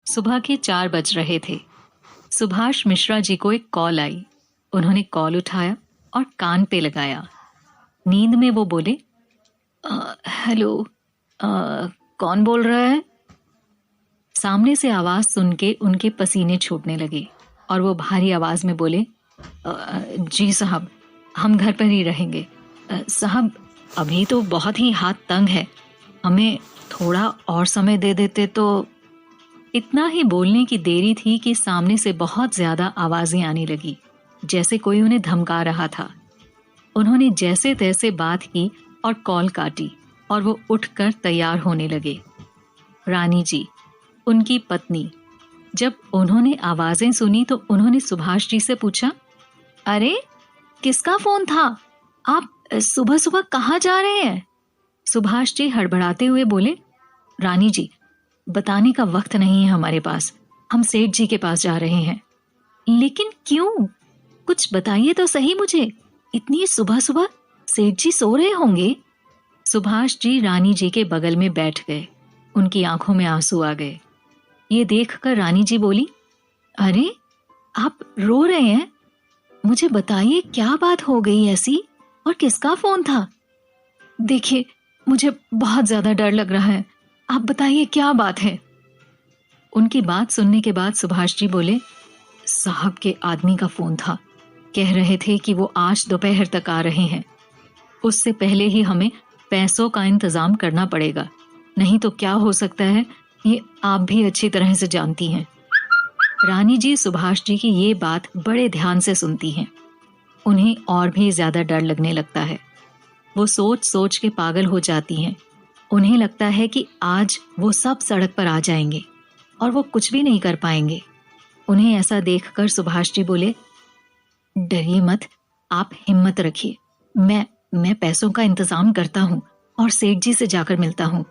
सुबह के 4 बज रहे थे। सुभाष मिश्रा जी को एक कॉल आई। उन्होंने कॉल उठाया और कान पे लगाया। नींद में वो बोले, हेलो, कौन बोल रहा है? सामने से आवाज सुन के उनके पसीने छूटने लगे और वो भारी आवाज में बोले, जी साहब, हम घर पर ही रहेंगे। साहब, अभी तो बहुत ही हाथ तंग है, हमें थोड़ा और समय दे देते तो। इतना ही बोलने की देरी थी कि सामने से बहुत ज्यादा आवाजें आने लगी, जैसे कोई उन्हें धमका रहा था। उन्होंने जैसे तैसे बात की और कॉल काटी और वो उठकर तैयार होने लगे। रानी जी, उनकी पत्नी, जब उन्होंने आवाजें सुनी तो उन्होंने सुभाष जी से पूछा, अरे किसका फोन था? आप सुबह सुबह कहाँ जा रहे हैं? सुभाष जी हड़बड़ाते हुए बोले, रानी जी, बताने का वक्त नहीं है हमारे पास, हम सेठ जी के पास जा रहे हैं। लेकिन क्यों? कुछ बताइए तो सही मुझे, इतनी सुबह सुबह सेठ जी सो रहे होंगे। सुभाष जी रानी जी के बगल में बैठ गए। उनकी आंखों में आंसू आ गए। ये देखकर रानी जी बोली, अरे आप रो रहे हैं? मुझे बताइए क्या बात हो गई ऐसी, और किसका फोन था? देखिए, मुझे बहुत ज्यादा डर लग रहा है, आप बताइए क्या बात है। उनकी बात सुनने के बाद सुभाष जी बोले, साहब के आदमी का फोन था, कह रहे थे कि वो आज दोपहर तक आ रहे हैं। उससे पहले ही हमें पैसों का इंतजाम करना पड़ेगा, नहीं तो क्या हो सकता है ये आप भी अच्छी तरह से जानती हैं। रानी जी सुभाष जी की ये बात बड़े ध्यान से सुनती हैं। उन्हें और भी ज्यादा डर लगने लगता है। वो सोच सोच के पागल हो जाती हैं। उन्हें लगता है कि आज वो सब सड़क पर आ जाएंगे और वो कुछ भी नहीं कर पाएंगे। उन्हें ऐसा देखकर सुभाष जी बोले, डरिए मत, आप हिम्मत रखिए, मैं पैसों का इंतजाम करता हूँ और सेठ जी से जाकर मिलता हूँ।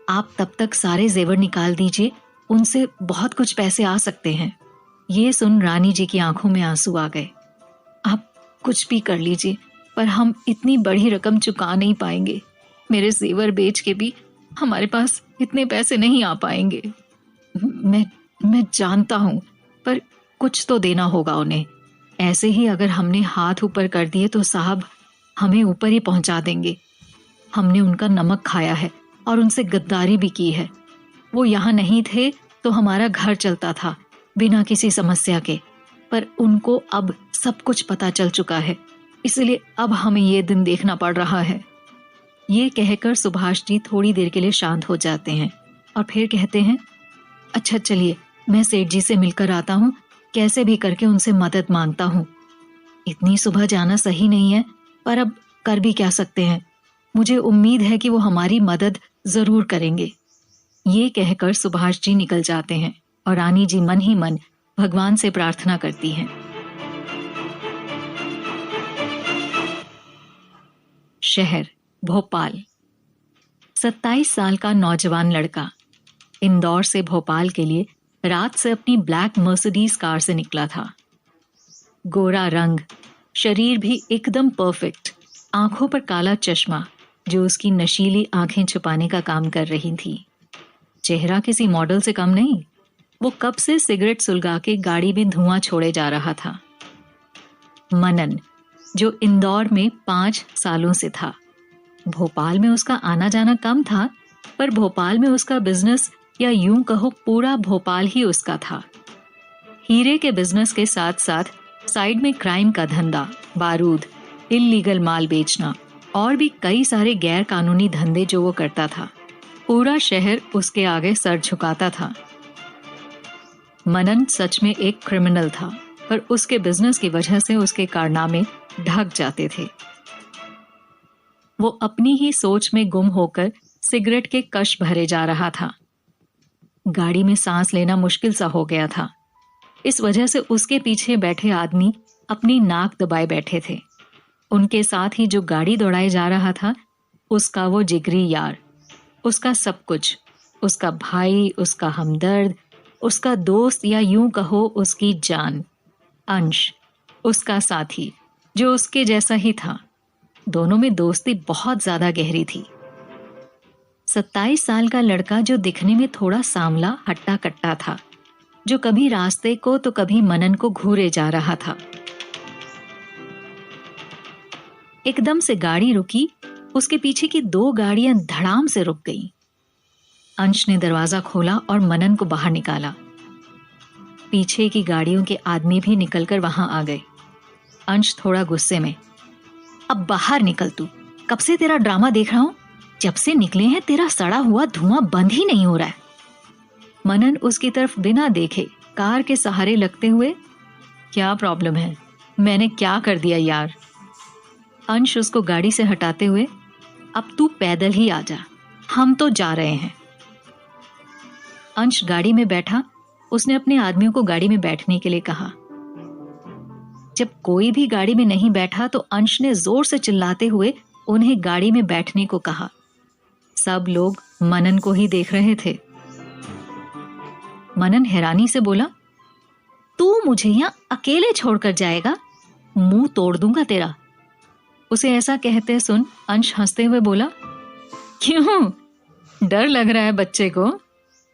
आप तब तक सारे जेवर निकाल दीजिए, उनसे बहुत कुछ पैसे आ सकते हैं। ये सुन रानी जी की आंखों में आंसू आ गए। आप कुछ भी कर लीजिए, पर हम इतनी बड़ी रकम चुका नहीं पाएंगे। मेरे जेवर बेच के भी हमारे पास इतने पैसे नहीं आ पाएंगे। मैं जानता हूँ, पर कुछ तो देना होगा उन्हें। ऐसे ही अगर हमने हाथ ऊपर कर दिए तो साहब हमें ऊपर ही पहुंचा देंगे। हमने उनका नमक खाया है और उनसे गद्दारी भी की है। वो यहाँ नहीं थे तो हमारा घर चलता था बिना किसी समस्या के, पर उनको अब सब कुछ पता चल चुका है, इसलिए अब हमें ये दिन देखना पड़ रहा है। ये कहकर सुभाष जी थोड़ी देर के लिए शांत हो जाते हैं और फिर कहते हैं, अच्छा चलिए, मैं सेठ जी से मिलकर आता हूँ, कैसे भी करके उनसे मदद मांगता हूँ। इतनी सुबह जाना सही नहीं है, पर अब कर भी क्या सकते हैं। मुझे उम्मीद है कि वो हमारी मदद जरूर करेंगे। ये कहकर सुभाष जी निकल जाते हैं और रानी जी मन ही मन भगवान से प्रार्थना करती हैं। शहर भोपाल। 27 साल का नौजवान लड़का इंदौर से भोपाल के लिए रात से अपनी ब्लैक मर्सिडीज कार से निकला था। गोरा रंग, शरीर भी एकदम परफेक्ट, आंखों पर काला चश्मा जो उसकी नशीली आंखें छुपाने का काम कर रही थी। चेहरा किसी मॉडल से कम नहीं। वो कब से सिगरेट सुलगा के गाड़ी में धुआं छोड़े जा रहा था। मनन, जो इंदौर में 5 सालों से था। भोपाल में उसका आना जाना कम था, पर भोपाल में उसका बिजनेस, या यूं कहो पूरा भोपाल ही उसका था। हीरे के बिजनेस के साथ साथ साइड में क्राइम का धंधा, बारूद, इल्लीगल माल बेचना और भी कई सारे गैर कानूनी धंधे जो वो करता था। पूरा शहर उसके आगे सर झुकाता था। मनन सच में एक क्रिमिनल था, पर उसके बिजनेस की वजह से उसके कारनामे ढक जाते थे। वो अपनी ही सोच में गुम होकर सिगरेट के कश भरे जा रहा था। गाड़ी में सांस लेना मुश्किल सा हो गया था। इस वजह से उसके पीछे बैठे आदमी अपनी नाक दबाए बैठे थे। उनके साथ ही जो गाड़ी दौड़ाए जा रहा था, उसका वो जिगरी यार, उसका सब कुछ, उसका भाई, उसका हमदर्द, उसका दोस्त, या यूं कहो उसकी जान, अंश, उसका साथी जो उसके जैसा ही था। दोनों में दोस्ती बहुत ज्यादा गहरी थी। 27 साल का लड़का जो दिखने में थोड़ा सांवला हट्टा कट्टा था, जो कभी रास्ते को तो कभी मनन को घूरे जा रहा था। एकदम से गाड़ी रुकी, उसके पीछे की 2 गाड़ियां धड़ाम से रुक गईं। अंश ने दरवाजा खोला और मनन को बाहर निकाला। पीछे की गाड़ियों के आदमी भी निकलकर वहां आ गए। अंश थोड़ा गुस्से में, अब बाहर निकल तू, कब से तेरा ड्रामा देख रहा हूं, जब से निकले हैं तेरा सड़ा हुआ धुआं बंद ही नहीं हो रहा है। मनन उसकी तरफ बिना देखे कार के सहारे लगते हुए, क्या प्रॉब्लम है, मैंने क्या कर दिया यार। अंश उसको गाड़ी से हटाते हुए, अब तू पैदल ही आ जा, हम तो जा रहे हैं। अंश गाड़ी में बैठा। उसने अपने आदमियों को गाड़ी में बैठने के लिए कहा। जब कोई भी गाड़ी में नहीं बैठा तो अंश ने जोर से चिल्लाते हुए उन्हें गाड़ी में बैठने को कहा। सब लोग मनन को ही देख रहे थे। मनन हैरानी से बोला, तू मुझे यहां अकेले छोड़कर जाएगा, मुंह तोड़ दूंगा तेरा। उसे ऐसा कहते सुन अंश हंसते हुए बोला, क्यों, डर लग रहा है बच्चे को?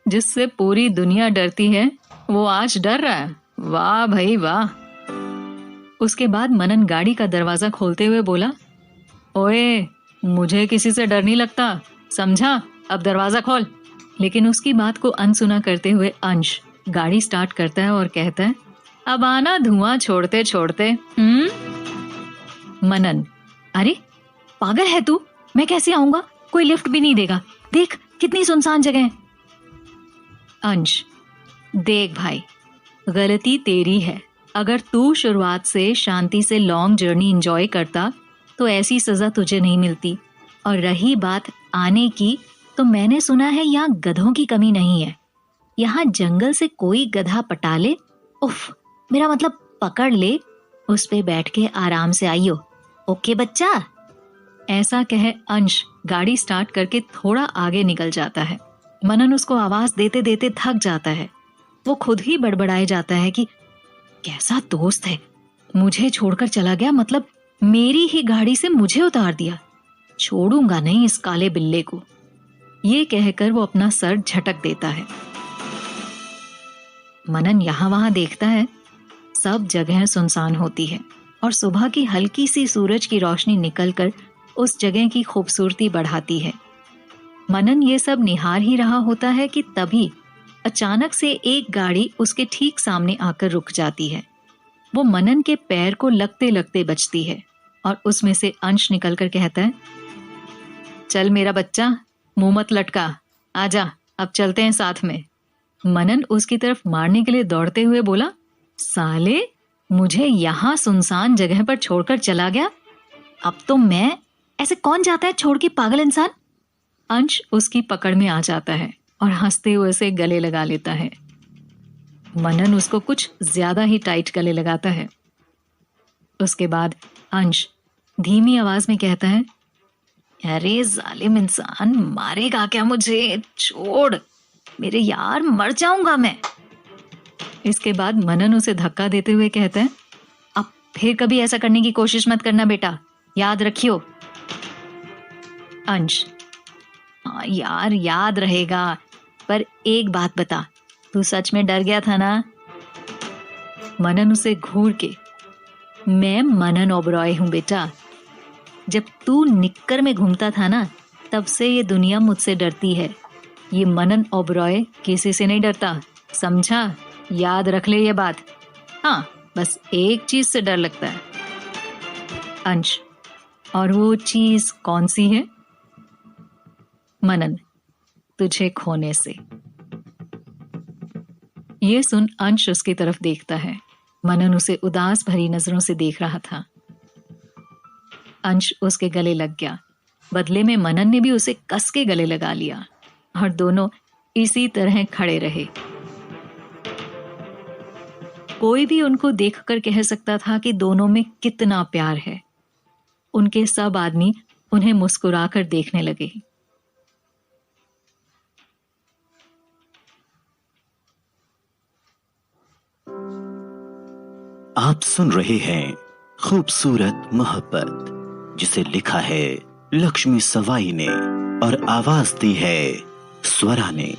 जिससे पूरी दुनिया डरती है वो आज डर रहा है, वाह भाई वाह। उसके बाद मनन गाड़ी का दरवाजा खोलते हुए बोला, ओए, मुझे किसी से डर नहीं लगता, समझा, अब दरवाजा खोल। लेकिन उसकी बात को अनसुना करते हुए अंश गाड़ी स्टार्ट करता है और कहता है, अब आना धुआं छोड़ते छोड़ते। मनन, अरे पागल है तू, मैं कैसे आऊंगा, कोई लिफ्ट भी नहीं देगा, देख कितनी सुनसान जगह है। अंश, देख भाई, गलती तेरी है। अगर तू शुरुआत से शांति से लॉन्ग जर्नी एंजॉय करता तो ऐसी सजा तुझे नहीं मिलती। और रही बात आने की, तो मैंने सुना है यहाँ गधों की कमी नहीं है। यहाँ जंगल से कोई गधा पटा ले, उफ, मेरा मतलब पकड़ ले, उस पे बैठ के आराम से आइयो, ओके बच्चा। ऐसा कहे अंश गाड़ी स्टार्ट करके थोड़ा आगे निकल जाता है। मनन उसको आवाज देते देते थक जाता है। वो खुद ही बड़बड़ाए जाता है कि कैसा दोस्त है, मुझे छोड़कर चला गया, मतलब मेरी ही गाड़ी से मुझे उतार दिया, छोड़ूंगा नहीं इस काले बिल्ले को। ये कहकर वो अपना सर झटक देता है। मनन यहाँ वहां देखता है, सब जगह सुनसान होती है और सुबह की हल्की सी सूरज की रोशनी निकलकर उस जगह की खूबसूरती बढ़ाती है। मनन ये सब निहार ही रहा होता है कि तभी अचानक से एक गाड़ी उसके ठीक सामने आकर रुक जाती है। वो मनन के पैर को लगते लगते बचती है और उसमें से अंश निकलकर कहता है, चल मेरा बच्चा, मुंह मत लटका, आजा, अब चलते हैं साथ में। मनन उसकी तरफ मारने के लिए दौड़ते हुए बोला, साले, मुझे यहाँ सुनसान जगह पर छोड़कर चला गया, अब तो मैं, ऐसे कौन जाता है छोड़ के, पागल इंसान। अंश उसकी पकड़ में आ जाता है और हंसते हुए उसे गले लगा लेता है। मनन उसको कुछ ज्यादा ही टाइट गले लगाता है। उसके बाद अंश धीमी आवाज में कहता है, अरे जालिम इंसान, मारेगा क्या मुझे, छोड़ मेरे यार, मर जाऊंगा मैं। इसके बाद मनन उसे धक्का देते हुए कहता है, अब फिर कभी ऐसा करने की कोशिश मत करना बेटा, याद रखियो। अंश, हाँ यार, याद रहेगा, पर एक बात बता, तू सच में डर गया था ना? मनन उसे घूर के, मैं मनन ओबरॉय हूं बेटा, जब तू निक्कर में घूमता था ना, तब से ये दुनिया मुझसे डरती है। ये मनन ओबरॉय किसी से नहीं डरता, समझा, याद रख ले ये बात। हाँ, बस एक चीज से डर लगता है। अंश, और वो चीज कौन सी है? मनन, तुझे खोने से। ये सुन अंश उसकी तरफ देखता है। मनन उसे उदास भरी नजरों से देख रहा था। अंश उसके गले लग गया। बदले में मनन ने भी उसे कस के गले लगा लिया और दोनों इसी तरह खड़े रहे। कोई भी उनको देखकर कह सकता था कि दोनों में कितना प्यार है। उनके सब आदमी उन्हें मुस्कुराकर देखने लगे। आप सुन रहे हैं खूबसूरत मोहब्बत, जिसे लिखा है लक्ष्मी सवाई ने और आवाज दी है स्वरा ने।